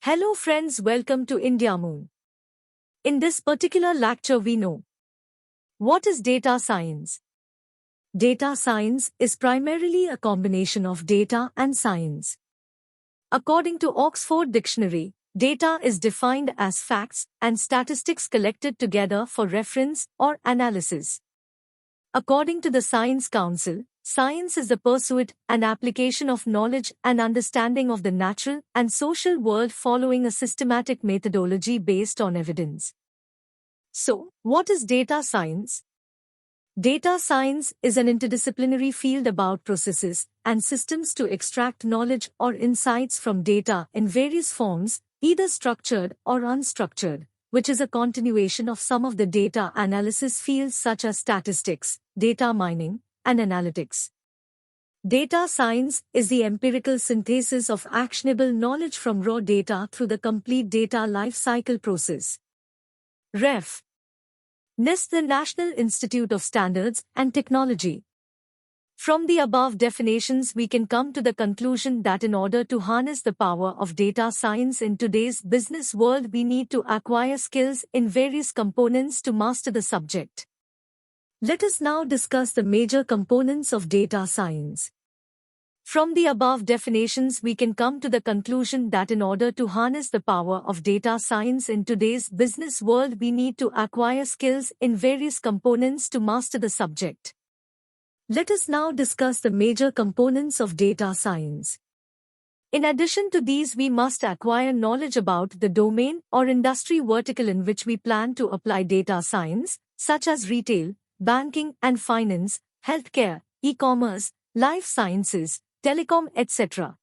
Hello friends, welcome to Indiamoon. In this particular lecture we know what is data science. Data science is primarily a combination of data and science. According to Oxford Dictionary, data is defined as facts and statistics collected together for reference or analysis. According to the Science Council, science is the pursuit and application of knowledge and understanding of the natural and social world following a systematic methodology based on evidence. So, what is data science? Data science is an interdisciplinary field about processes and systems to extract knowledge or insights from data in various forms, either structured or unstructured, which is a continuation of some of the data analysis fields such as statistics, data mining, and analytics. Data science is the empirical synthesis of actionable knowledge from raw data through the complete data lifecycle process. Ref. NIST, the National Institute of Standards and Technology. From the above definitions, we can come to the conclusion that in order to harness the power of data science in today's business world, we need to acquire skills in various components to master the subject. Let us now discuss the major components of data science. From the above definitions, we can come to the conclusion that in order to harness the power of data science in today's business world, we need to acquire skills in various components to master the subject. Let us now discuss the major components of data science. In addition to these, we must acquire knowledge about the domain or industry vertical in which we plan to apply data science, such as retail, banking and finance, healthcare, e-commerce, life sciences, telecom, etc.